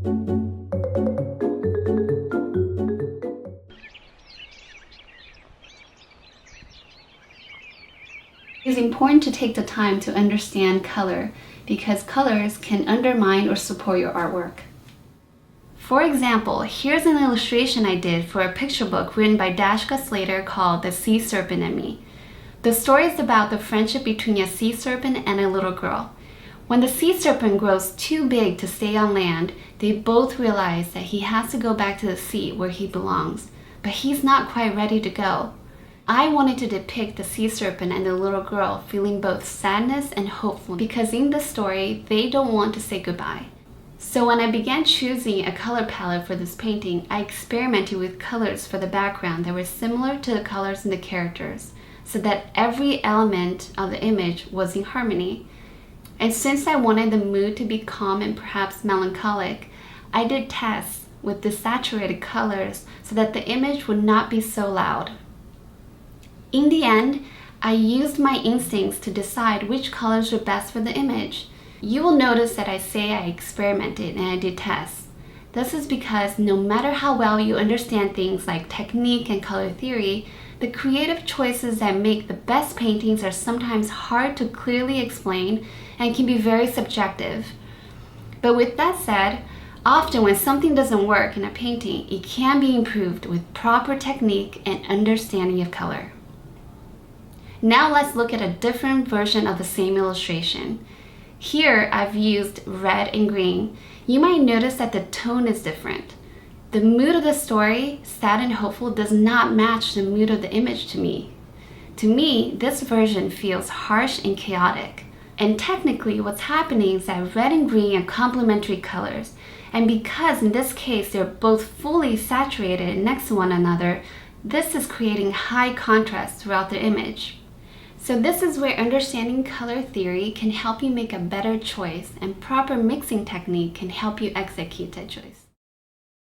It is important to take the time to understand color because colors can undermine or support your artwork. For example, here's an illustration I did for a picture book written by Dashka Slater called The Sea Serpent and Me. The story is about the friendship between a sea serpent and a little girl. When the sea serpent grows too big to stay on land, they both realize that he has to go back to the sea where he belongs, but he's not quite ready to go. I wanted to depict the sea serpent and the little girl feeling both sadness and hopeful because in the story, they don't want to say goodbye. So when I began choosing a color palette for this painting, I experimented with colors for the background that were similar to the colors in the characters, so that every element of the image was in harmony. And since I wanted the mood to be calm and perhaps melancholic, I did tests with desaturated colors so that the image would not be so loud. In the end, I used my instincts to decide which colors were best for the image. You will notice that I say I experimented and I did tests. This is because no matter how well you understand things like technique and color theory, the creative choices that make the best paintings are sometimes hard to clearly explain and can be very subjective. But with that said, often when something doesn't work in a painting, it can be improved with proper technique and understanding of color. Now let's look at a different version of the same illustration. Here I've used red and green. You might notice that the tone is different. The mood of the story, sad and hopeful, does not match the mood of the image to me. To me, this version feels harsh and chaotic. And technically what's happening is that red and green are complementary colors. And because in this case they're both fully saturated next to one another, this is creating high contrast throughout the image. So this is where understanding color theory can help you make a better choice, and proper mixing technique can help you execute that choice.